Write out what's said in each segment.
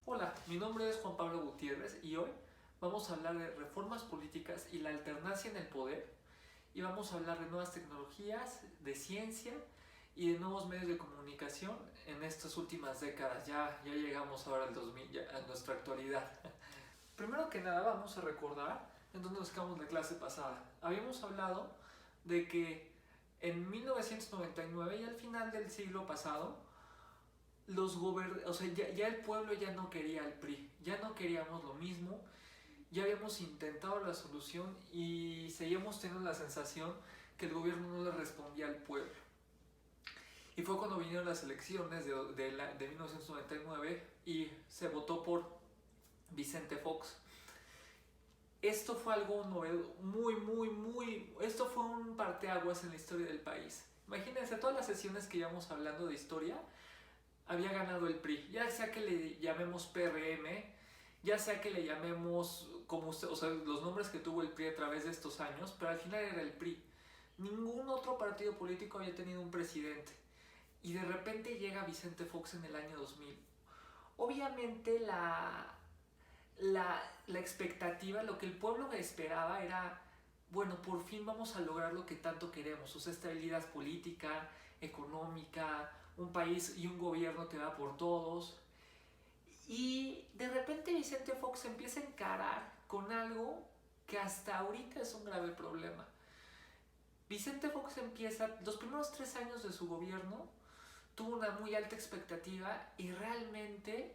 Hola, mi nombre es Juan Pablo Gutiérrez y hoy vamos a hablar de reformas políticas y la alternancia en el poder y vamos a hablar de nuevas tecnologías, de ciencia y de nuevos medios de comunicación en estas últimas décadas. Ya llegamos ahora al 2000, a nuestra actualidad. Primero que nada vamos a recordar en dónde nos quedamos la clase pasada. Habíamos hablado de que en 1999 y al final del siglo pasado ya el pueblo ya no quería al PRI, ya no queríamos lo mismo, ya habíamos intentado la solución y seguíamos teniendo la sensación que el gobierno no le respondía al pueblo. Y fue cuando vinieron las elecciones de 1999 y se votó por Vicente Fox. Esto fue algo esto fue un parteaguas en la historia del país. Imagínense todas las sesiones que llevamos hablando de historia, había ganado el PRI, ya sea que le llamemos PRM, ya sea que le llamemos como usted, o sea, los nombres que tuvo el PRI a través de estos años, pero al final era el PRI. Ningún otro partido político había tenido un presidente. Y de repente llega Vicente Fox en el año 2000. Obviamente la expectativa, lo que el pueblo esperaba era, bueno, por fin vamos a lograr lo que tanto queremos, o sea, estabilidad política, económica, un país y un gobierno que va por todos. Y de repente Vicente Fox empieza a encarar con algo que hasta ahorita es un grave problema. Vicente Fox empieza, los primeros 3 años de su gobierno, tuvo una muy alta expectativa y realmente,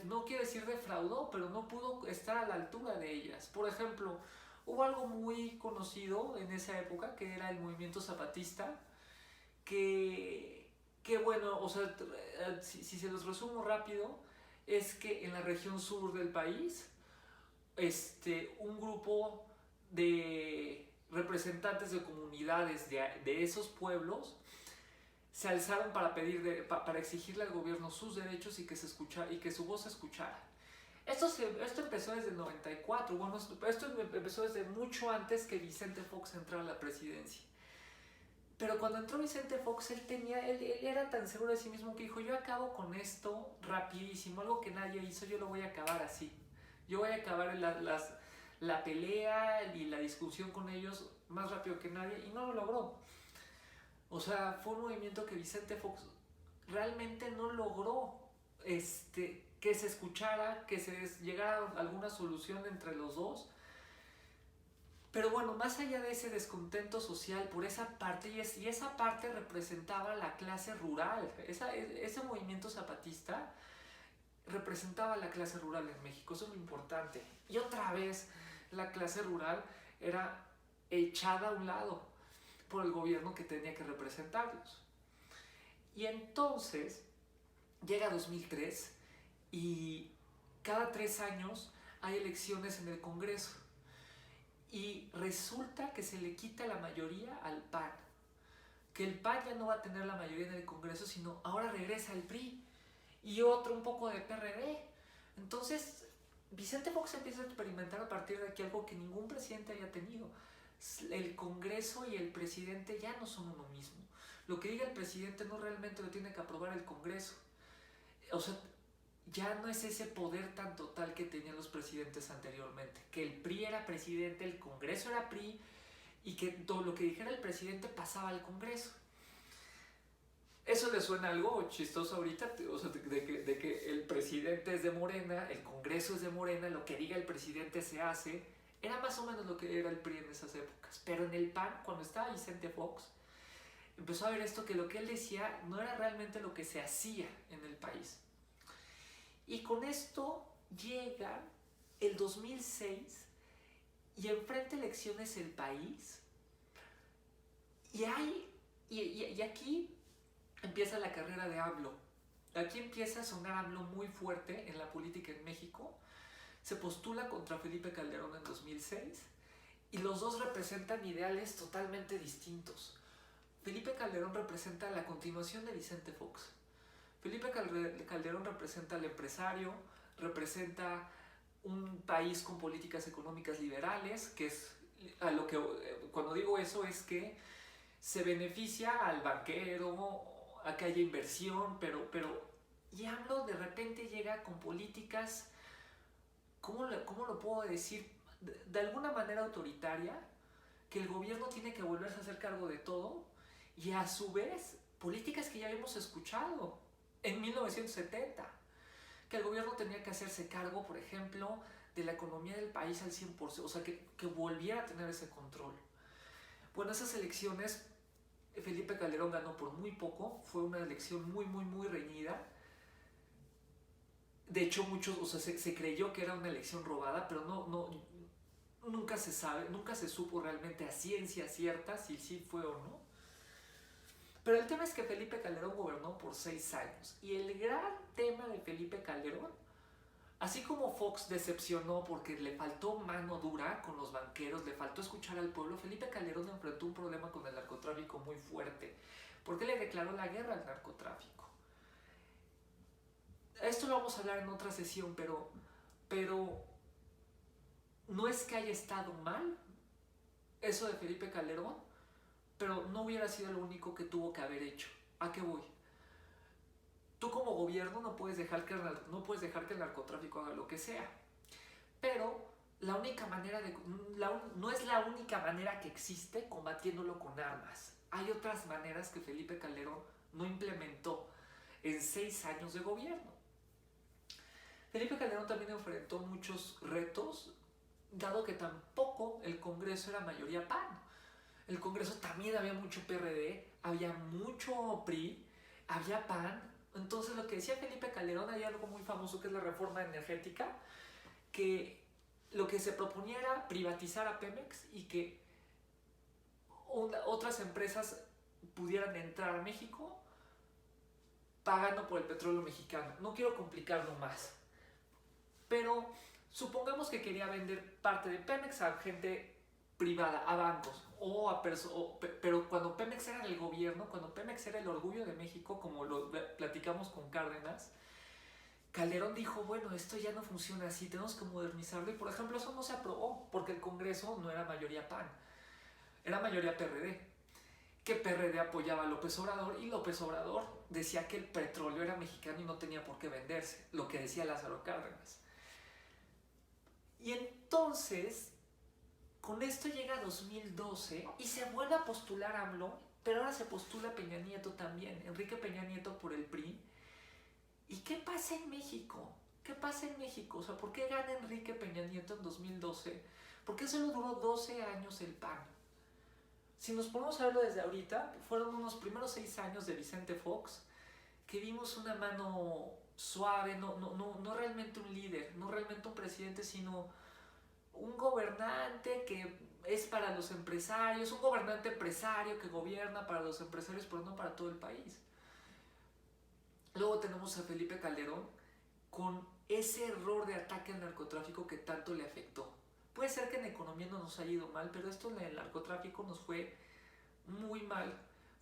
no quiero decir defraudó, pero no pudo estar a la altura de ellas. Por ejemplo, hubo algo muy conocido en esa época que era el movimiento zapatista, que bueno, o sea, si se los resumo rápido, es que en la región sur del país, un grupo de representantes de comunidades de esos pueblos se alzaron para para exigirle al gobierno sus derechos y que y que su voz se escuchara. Esto empezó desde el 94, bueno, esto empezó desde mucho antes que Vicente Fox entrara a la presidencia. Pero cuando entró Vicente Fox, él era tan seguro de sí mismo que dijo, yo acabo con esto rapidísimo, algo que nadie hizo, yo lo voy a acabar así. Yo voy a acabar la pelea y la discusión con ellos más rápido que nadie, y no lo logró. O sea, fue un movimiento que Vicente Fox realmente no logró que se escuchara, que se llegara a alguna solución entre los dos. Pero bueno, más allá de ese descontento social por esa parte, y esa parte representaba la clase rural, ese movimiento zapatista representaba la clase rural en México, eso es lo importante. Y otra vez, la clase rural era echada a un lado por el gobierno que tenía que representarlos. Y entonces llega 2003 y cada 3 años hay elecciones en el Congreso. Y resulta que se le quita la mayoría al PAN. Que el PAN ya no va a tener la mayoría en el Congreso, sino ahora regresa el PRI. Y otro un poco de PRD. Entonces, Vicente Fox empieza a experimentar a partir de aquí algo que ningún presidente haya tenido. El Congreso y el presidente ya no son uno mismo. Lo que diga el presidente no realmente lo tiene que aprobar el Congreso. O sea, ya no es ese poder tan total que tenían los presidentes anteriormente, que el PRI era presidente, el Congreso era PRI y que todo lo que dijera el presidente pasaba al Congreso. ¿Eso le suena algo chistoso ahorita? O sea, de que el presidente es de Morena, el Congreso es de Morena, lo que diga el presidente se hace. Era más o menos lo que era el PRI en esas épocas. Pero en el PAN, cuando estaba Vicente Fox, empezó a ver esto, que lo que él decía no era realmente lo que se hacía en el país. Y con esto llega el 2006 y enfrenta elecciones el país. Y aquí empieza la carrera de AMLO. Aquí empieza a sonar AMLO muy fuerte en la política en México. Se postula contra Felipe Calderón en 2006 y los dos representan ideales totalmente distintos. Felipe Calderón representa la continuación de Vicente Fox. Felipe Calderón representa al empresario, representa un país con políticas económicas liberales, que es a lo que, cuando digo eso, es que se beneficia al banquero, a que haya inversión, pero Y AMLO de repente llega con políticas, ¿cómo lo puedo decir? De alguna manera autoritaria, que el gobierno tiene que volverse a hacer cargo de todo, y a su vez políticas que ya habíamos escuchado en 1970, que el gobierno tenía que hacerse cargo, por ejemplo, de la economía del país al 100%, o sea, que volviera a tener ese control. Bueno, esas elecciones, Felipe Calderón ganó por muy poco, fue una elección muy reñida. De hecho, muchos, o sea, se creyó que era una elección robada, pero nunca se sabe, nunca se supo realmente a ciencia cierta si sí fue o no. Pero el tema es que Felipe Calderón gobernó por 6 años. Y el gran tema de Felipe Calderón, así como Fox decepcionó porque le faltó mano dura con los banqueros, le faltó escuchar al pueblo, Felipe Calderón enfrentó un problema con el narcotráfico muy fuerte, porque le declaró la guerra al narcotráfico. Esto lo vamos a hablar en otra sesión, pero no es que haya estado mal eso de Felipe Calderón, pero no hubiera sido lo único que tuvo que haber hecho. ¿A qué voy? Tú como gobierno no puedes dejar que el narcotráfico haga lo que sea, pero la única manera no es la única manera que existe combatiéndolo con armas. Hay otras maneras que Felipe Calderón no implementó en 6 años de gobierno. Felipe Calderón también enfrentó muchos retos, dado que tampoco el Congreso era mayoría PAN. El Congreso también había mucho PRD, había mucho PRI, había PAN. Entonces lo que decía Felipe Calderón, hay algo muy famoso que es la reforma energética, que lo que se proponía era privatizar a Pemex y que otras empresas pudieran entrar a México pagando por el petróleo mexicano. No quiero complicarlo más, pero supongamos que quería vender parte de Pemex a gente privada, a bancos, pero cuando Pemex era el gobierno, cuando Pemex era el orgullo de México, como lo platicamos con Cárdenas, Calderón dijo, bueno, esto ya no funciona así, tenemos que modernizarlo, y por ejemplo eso no se aprobó, porque el Congreso no era mayoría PAN, era mayoría PRD, que PRD apoyaba a López Obrador, y López Obrador decía que el petróleo era mexicano y no tenía por qué venderse, lo que decía Lázaro Cárdenas. Y entonces, con esto llega 2012 y se vuelve a postular AMLO, pero ahora se postula Peña Nieto también, Enrique Peña Nieto por el PRI. ¿Y qué pasa en México? ¿Qué pasa en México? O sea, ¿por qué gana Enrique Peña Nieto en 2012? ¿Por qué solo duró 12 años el PAN? Si nos ponemos a verlo desde ahorita, fueron unos primeros 6 años de Vicente Fox, que vimos una mano suave, no realmente un líder, no realmente un presidente, sino un gobernante que es para los empresarios, un gobernante empresario que gobierna para los empresarios, pero no para todo el país. Luego tenemos a Felipe Calderón con ese error de ataque al narcotráfico que tanto le afectó. Puede ser que en economía no nos haya ido mal, pero esto en el narcotráfico nos fue muy mal.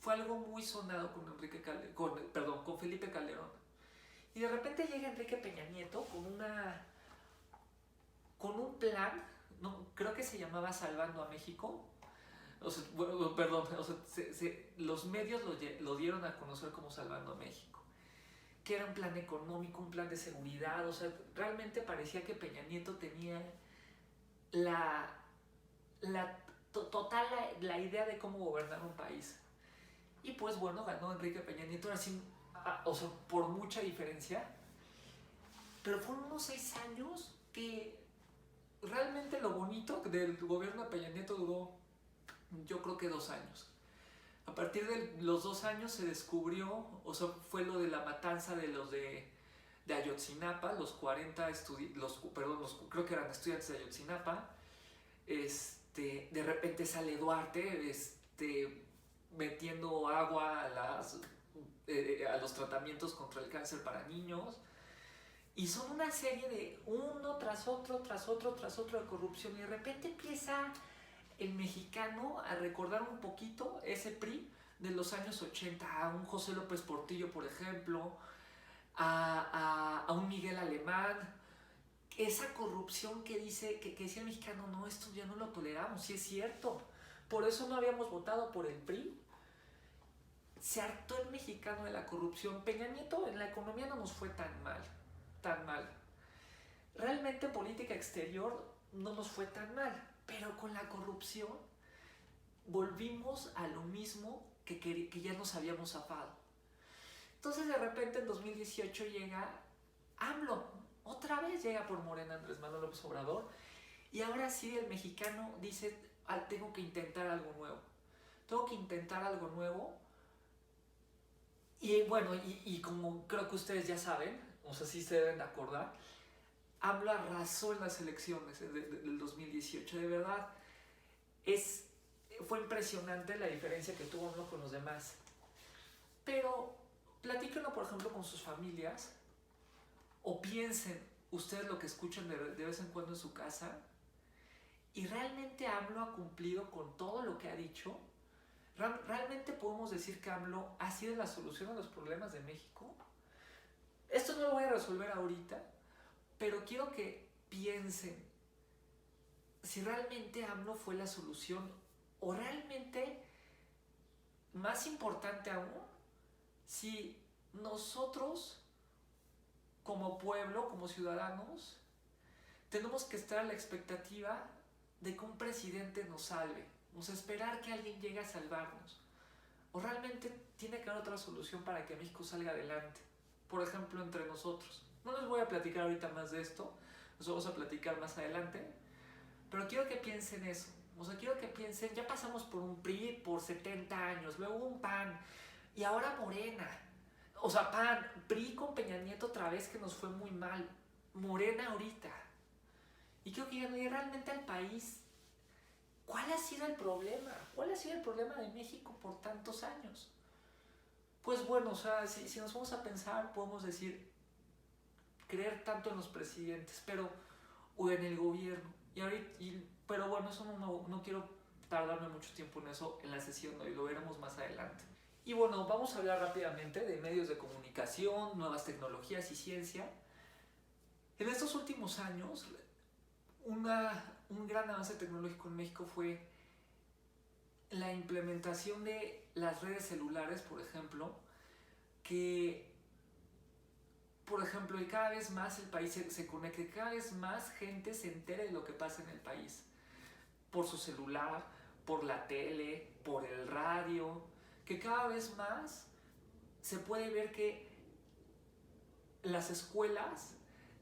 Fue algo muy sonado con Felipe Calderón. Y de repente llega Enrique Peña Nieto con un plan, no, creo que se llamaba Salvando a México. O sea, bueno, perdón, o sea, los medios lo dieron a conocer como Salvando a México, que era un plan económico, un plan de seguridad. O sea, realmente parecía que Peña Nieto tenía la idea de cómo gobernar un país. Y pues bueno, ganó Enrique Peña Nieto, así, o sea, por mucha diferencia. Pero fueron unos 6 años que realmente lo bonito del gobierno de Peña Nieto duró, yo creo que 2 años. A partir de los 2 años se descubrió, o sea, fue lo de la matanza de los de Ayotzinapa, los 40 creo que eran estudiantes de Ayotzinapa. De repente sale Duarte, metiendo agua a los tratamientos contra el cáncer para niños. Y son una serie de uno tras otro de corrupción. Y de repente empieza el mexicano a recordar un poquito ese PRI de los años 80, a un José López Portillo, por ejemplo, a un Miguel Alemán. Esa corrupción que decía el mexicano, no, esto ya no lo toleramos, sí es cierto. Por eso no habíamos votado por el PRI. se hartó el mexicano de la corrupción. Peña Nieto en la economía no nos fue tan mal. Realmente en política exterior no nos fue tan mal, pero con la corrupción volvimos a lo mismo que ya nos habíamos zafado. Entonces de repente en 2018 llega AMLO, otra vez llega por Morena Andrés Manuel López Obrador, y ahora sí el mexicano dice, tengo que intentar algo nuevo. Y bueno, y como creo que ustedes ya saben, o sea, sí se deben de acordar, AMLO arrasó en las elecciones del 2018, de verdad. Fue impresionante la diferencia que tuvo AMLO con los demás. Pero platíquenlo, por ejemplo, con sus familias, o piensen ustedes lo que escuchan de vez en cuando en su casa, y realmente AMLO ha cumplido con todo lo que ha dicho. ¿Realmente podemos decir que AMLO ha sido la solución a los problemas de México? Esto no lo voy a resolver ahorita, pero quiero que piensen si realmente AMLO fue la solución, o realmente, más importante aún, si nosotros como pueblo, como ciudadanos, tenemos que estar a la expectativa de que un presidente nos salve, o sea, esperar que alguien llegue a salvarnos, o realmente tiene que haber otra solución para que México salga adelante, por ejemplo, entre nosotros. No les voy a platicar ahorita más de esto, nos vamos a platicar más adelante, pero quiero que piensen eso. O sea, quiero que piensen, ya pasamos por un PRI por 70 años, luego un PAN, y ahora Morena. O sea, PRI con Peña Nieto otra vez, que nos fue muy mal. Morena ahorita. Y creo que ya no hay realmente al país. ¿Cuál ha sido el problema? ¿Cuál ha sido el problema de México por tantos años? Pues bueno, o sea, si nos vamos a pensar, podemos decir, creer tanto en los presidentes, o en el gobierno. Pero bueno, eso no quiero tardarme mucho tiempo en eso en la sesión de hoy, lo veremos más adelante. Y bueno, vamos a hablar rápidamente de medios de comunicación, nuevas tecnologías y ciencia. En estos últimos años, un gran avance tecnológico en México fue la implementación de las redes celulares, por ejemplo, y cada vez más el país se conecte, cada vez más gente se entere de lo que pasa en el país, por su celular, por la tele, por el radio, que cada vez más se puede ver que las escuelas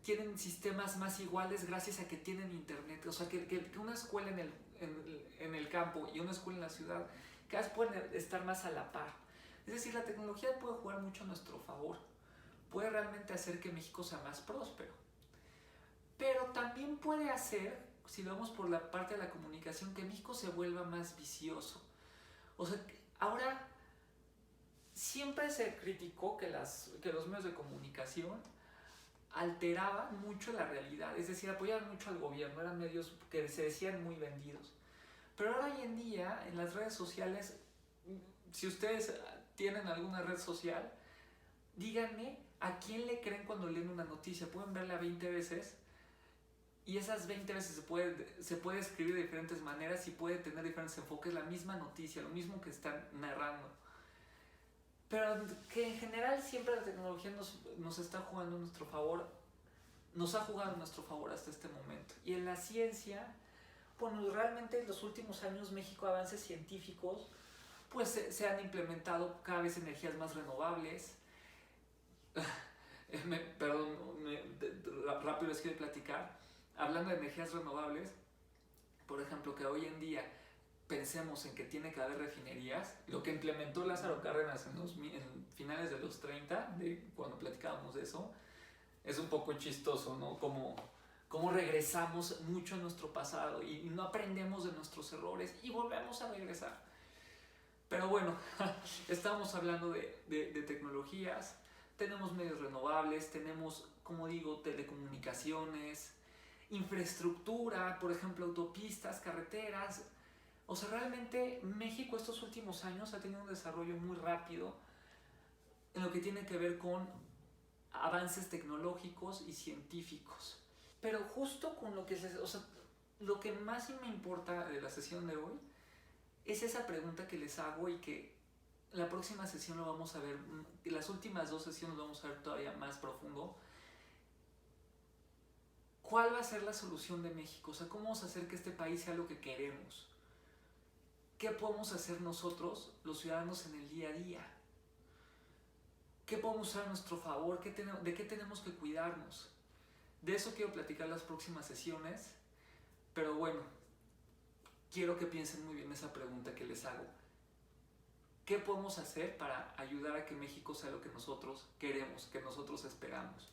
tienen sistemas más iguales gracias a que tienen internet. O sea, que una escuela en el campo y una escuela en la ciudad cada vez pueden estar más a la par. Es decir, la tecnología puede jugar mucho a nuestro favor, puede realmente hacer que México sea más próspero, pero también puede hacer, si lo vemos por la parte de la comunicación, que México se vuelva más vicioso. O sea, ahora siempre se criticó que los medios de comunicación alteraban mucho la realidad, es decir, apoyaban mucho al gobierno, eran medios que se decían muy vendidos. Pero ahora hoy en día, en las redes sociales, si ustedes tienen alguna red social, díganme a quién le creen cuando leen una noticia. Pueden verla 20 veces y esas 20 veces se puede escribir de diferentes maneras y puede tener diferentes enfoques, la misma noticia, lo mismo que están narrando. Pero que en general siempre la tecnología nos está jugando a nuestro favor, nos ha jugado a nuestro favor hasta este momento. Y en la ciencia, bueno, realmente en los últimos años México, avances científicos, pues se han implementado cada vez energías más renovables. Rápido les quiero platicar. Hablando de energías renovables, por ejemplo, que hoy en día pensemos en que tiene que haber refinerías, lo que implementó Lázaro Cárdenas en finales de los 30, cuando platicábamos de eso, es un poco chistoso, ¿no? Como regresamos mucho a nuestro pasado y no aprendemos de nuestros errores y volvemos a regresar. Pero bueno, estamos hablando de tecnologías, tenemos medios renovables, tenemos, como digo, telecomunicaciones, infraestructura, por ejemplo, autopistas, carreteras. O sea, realmente México estos últimos años ha tenido un desarrollo muy rápido en lo que tiene que ver con avances tecnológicos y científicos. Pero justo con lo que más me importa de la sesión de hoy es esa pregunta que les hago y que la próxima sesión lo vamos a ver, las últimas 2 sesiones lo vamos a ver todavía más profundo. ¿Cuál va a ser la solución de México? O sea, ¿cómo vamos a hacer que este país sea lo que queremos? ¿Qué podemos hacer nosotros, los ciudadanos, en el día a día? ¿Qué podemos usar a nuestro favor? ¿De qué tenemos que cuidarnos? De eso quiero platicar las próximas sesiones, pero bueno, quiero que piensen muy bien esa pregunta que les hago. ¿Qué podemos hacer para ayudar a que México sea lo que nosotros queremos, que nosotros esperamos?